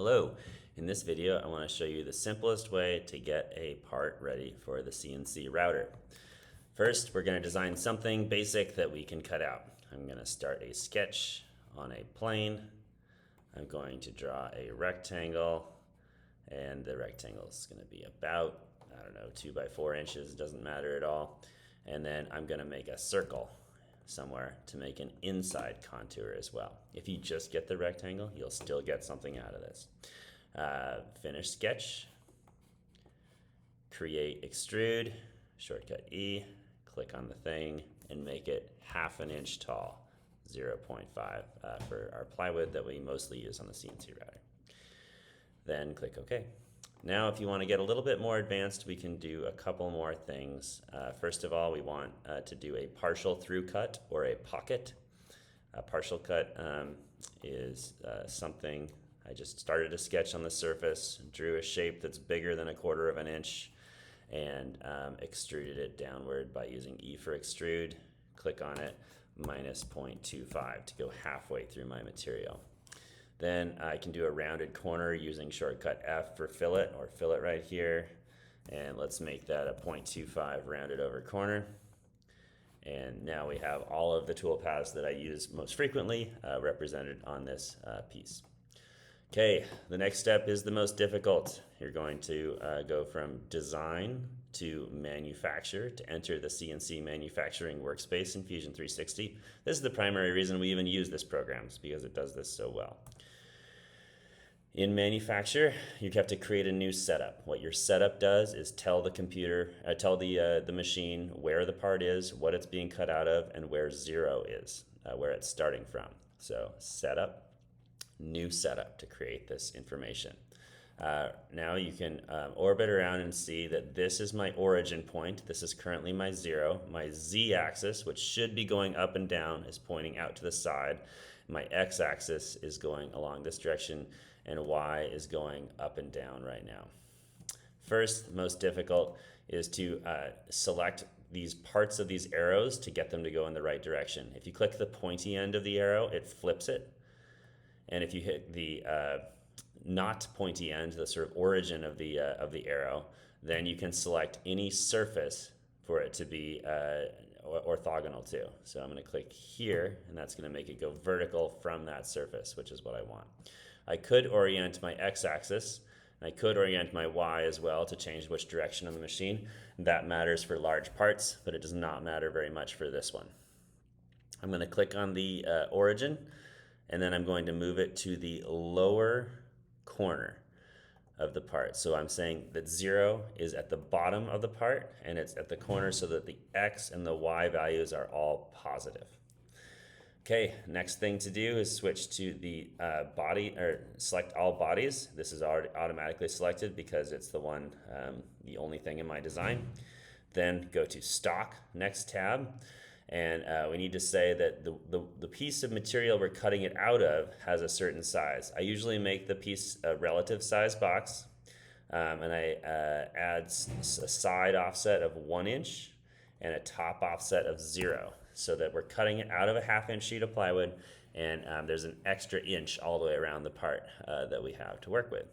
Hello, in this video I want to show you the simplest way to get a part ready for the CNC router. First, we're going to design something basic that we can cut out. I'm going to start a sketch on a plane. I'm going to draw a rectangle, and the rectangle is going to be about, 2 by 4 inches, doesn't matter at all. And then I'm going to make a circle somewhere to make an inside contour as well. If you just get the rectangle, you'll still get something out of this. Finish sketch, create extrude, shortcut E, click on the thing and make it 1/2 inch tall, 0.5 for our plywood that we mostly use on the CNC router. Then click OK. Now if you want to get a little bit more advanced, we can do a couple more things. First of all, we want to do a partial through cut or a pocket. A partial cut is something, I just started a sketch on the surface, drew a shape that's bigger than 1/4 inch, and extruded it downward by using E for extrude. Click on it, minus 0.25 to go halfway through my material. Then I can do a rounded corner using shortcut F for fillet, or fillet right here. And let's make that a 0.25 rounded over corner. And now we have all of the toolpaths that I use most frequently represented on this piece. Okay, the next step is the most difficult. You're going to go from design to manufacture to enter the CNC manufacturing workspace in Fusion 360. This is the primary reason we even use this program, is because it does this so well. In manufacture, you have to create a new setup. What your setup does is tell the computer, tell the machine where the part is, what it's being cut out of, and where 0 is, where it's starting from. So setup, new setup to create this information. Now you can orbit around and see that this is my origin point. This is currently my 0. My z-axis, which should be going up and down, is pointing out to the side. My x-axis is going along this direction, and y is going up and down right now. First, the most difficult is to select these parts of these arrows to get them to go in the right direction. If you click the pointy end of the arrow, it flips it. And if you hit the not pointy end, the sort of origin of the arrow, then you can select any surface for it to be orthogonal to. So I'm going to click here, and that's going to make it go vertical from that surface, which is what I want. I could orient my x-axis, and I could orient my y as well to change which direction on the machine. That matters for large parts, but it does not matter very much for this one. I'm going to click on the origin, and then I'm going to move it to the lower corner of the part. So I'm saying that 0 is at the bottom of the part, and it's at the corner so that the x and the y values are all positive. Okay, next thing to do is switch to the body, or select all bodies. This is already automatically selected because it's the only thing in my design. Then go to stock, next tab. And we need to say that the piece of material we're cutting it out of has a certain size. I usually make the piece a relative size box, and I add a side offset of 1 inch and a top offset of 0, so that we're cutting it out of a 1/2 inch sheet of plywood, and there's an extra inch all the way around the part that we have to work with.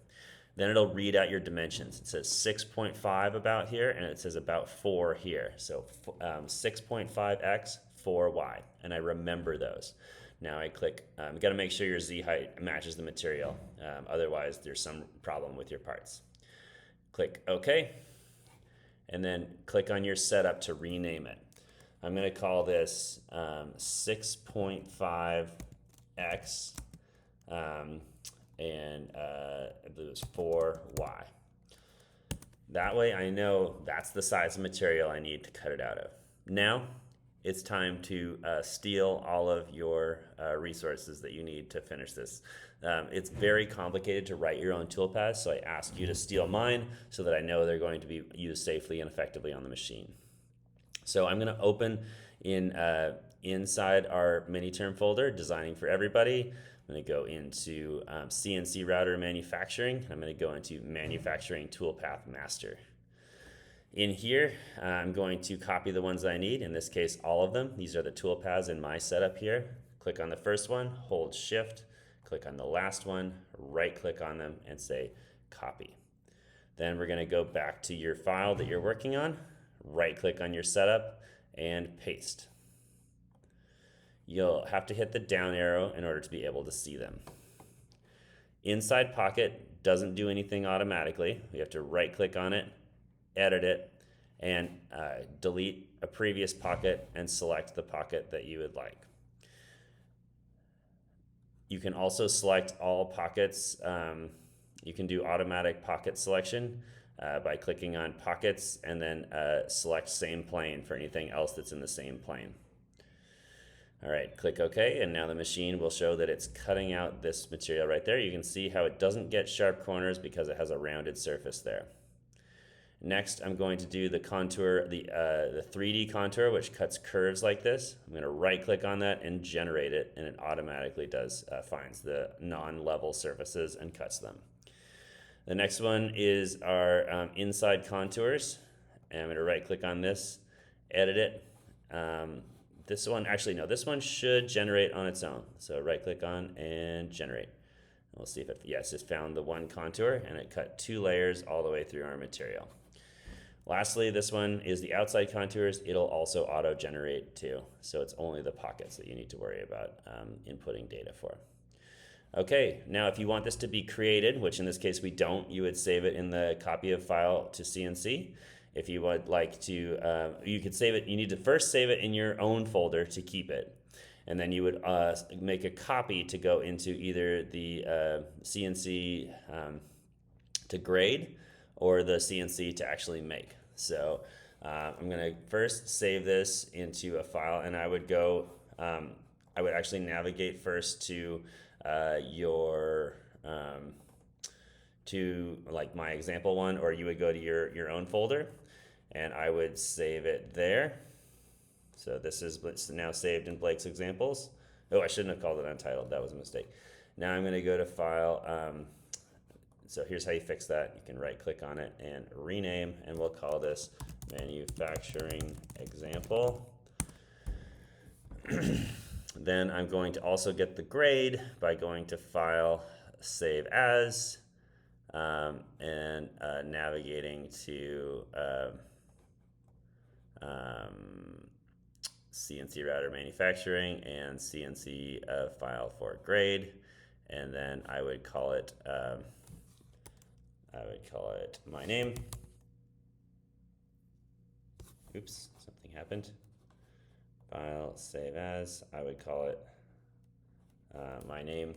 Then it'll read out your dimensions. It says 6.5 about here, and it says about 4 here. So 6.5x, 4y, and I remember those. Now I click, you gotta make sure your Z height matches the material. Otherwise, there's some problem with your parts. Click OK, and then click on your setup to rename it. I'm gonna call this 6.5x, and I believe it was 4y. That way I know that's the size of material I need to cut it out of. Now it's time to steal all of your resources that you need to finish this. It's very complicated to write your own toolpaths, so I ask you to steal mine so that I know they're going to be used safely and effectively on the machine. So I'm going to open inside our mini-term folder, Designing for Everybody. I'm going to go into CNC Router Manufacturing. I'm going to go into Manufacturing Toolpath Master. In here, I'm going to copy the ones I need, in this case all of them. These are the toolpaths in my setup here. Click on the first one, hold Shift, click on the last one, right click on them and say copy. Then we're going to go back to your file that you're working on, right click on your setup and paste. You'll have to hit the down arrow in order to be able to see them. Inside Pocket doesn't do anything automatically. We have to right click on it, edit it, and delete a previous pocket and select the pocket that you would like. You can also select all pockets. You can do automatic pocket selection by clicking on pockets and then select same plane for anything else that's in the same plane. All right, click OK, and now the machine will show that it's cutting out this material right there. You can see how it doesn't get sharp corners because it has a rounded surface there. Next, I'm going to do the contour, the 3D contour, which cuts curves like this. I'm going to right click on that and generate it, and it automatically finds the non-level surfaces and cuts them. The next one is our inside contours, and I'm going to right click on this, edit it. This one should generate on its own. So right click on and generate. We'll see if yes, it's found the one contour and it cut 2 layers all the way through our material. Lastly, this one is the outside contours. It'll also auto-generate too. So it's only the pockets that you need to worry about inputting data for. Okay, now if you want this to be created, which in this case we don't, you would save it in the copy of file to CNC. If you would like to, you could save it. You need to first save it in your own folder to keep it. And then you would make a copy to go into either the CNC to grade or the CNC to actually make. So I'm going to first save this into a file, and I would go, I would actually navigate first to to like my example one, or you would go to your own folder, and I would save it there. So this is now saved in Blake's examples. Oh, I shouldn't have called it untitled. That was a mistake. Now I'm going to go to File. So here's how you fix that. You can right click on it and rename, and we'll call this Manufacturing Example. Then I'm going to also get the grade by going to File, Save As, and navigating to CNC router manufacturing and CNC file for grade, and then I would call it my name. Oops, something happened. File, save as. I would call it my name,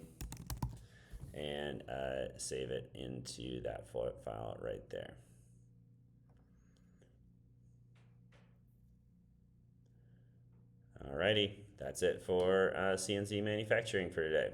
and save it into that file right there. Alrighty, that's it for CNC manufacturing for today.